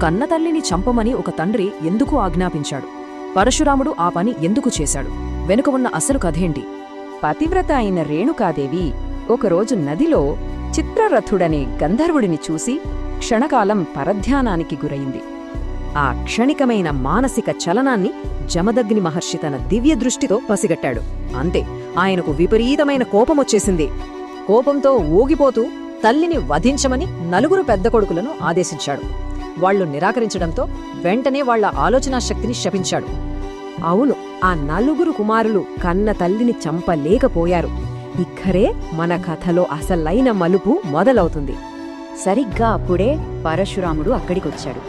కన్నతల్లిని చంపమని ఒక తండ్రి ఎందుకు ఆజ్ఞాపించాడు? పరశురాముడు ఆ పని ఎందుకు చేశాడు? వెనుక ఉన్న అసలు కథేంటి? పతివ్రత అయిన రేణుకాదేవి ఒకరోజు నదిలో చిత్రరథుడనే గంధర్వుడిని చూసి క్షణకాలం పరధ్యానానికి గురైంది. ఆ క్షణికమైన మానసిక చలనాన్ని జమదగ్ని మహర్షి తన దివ్య దృష్టితో పసిగట్టాడు. అంతే, ఆయనకు విపరీతమైన కోపమొచ్చేసింది. కోపంతో ఊగిపోతూ తల్లిని వధించమని నలుగురు పెద్ద కొడుకులను ఆదేశించాడు. వాళ్లు నిరాకరించడంతో వెంటనే వాళ్ల ఆలోచనాశక్తిని శపించాడు. అవును, ఆ నలుగురు కుమారులు కన్న తల్లిని చంపలేకపోయారు. ఇక్కడే మన కథలో అసలైన మలుపు మొదలవుతుంది. సరిగ్గా అప్పుడే పరశురాముడు అక్కడికొచ్చాడు.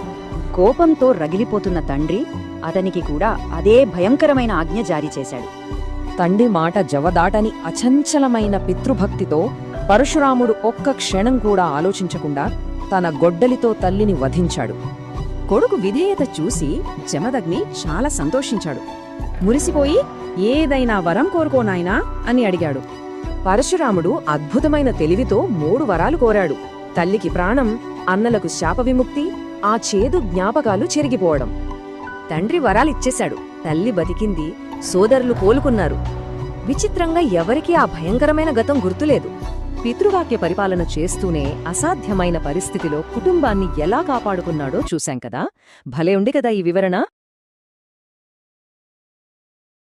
కోపంతో రగిలిపోతున్న తండ్రి అతనికి కూడా అదే భయంకరమైన ఆజ్ఞ జారీ చేశాడు. తండ్రి మాట జవదాటని అచంచలమైన పితృభక్తితో పరశురాముడు ఒక్క క్షణం కూడా ఆలోచించకుండా తన గొడ్డలితో తల్లిని వధించాడు. కొడుకు విధేయత చూసి జమదగ్ని చాలా సంతోషించాడు. మురిసిపోయి, ఏదైనా వరం కోరుకోనాయనా అని అడిగాడు. పరశురాముడు అద్భుతమైన తెలివితో 3 వరాలు కోరాడు. తల్లికి ప్రాణం, అన్నలకు శాప విముక్తి, ఆ చేదు జ్ఞాపకాలు చెరిగిపోవడం. తండ్రి వరాలిచ్చేశాడు. తల్లి బతికింది, సోదరులు కోలుకున్నారు. విచిత్రంగా ఎవరికీ ఆ భయంకరమైన గతం గుర్తులేదు. పితృవాక్య పరిపాలన చేస్తూనే అసాధ్యమైన పరిస్థితిలో కుటుంబాన్ని ఎలా కాపాడుకున్నాడో చూశాం కదా. భలే ఉంది కదా ఈ వివరణ.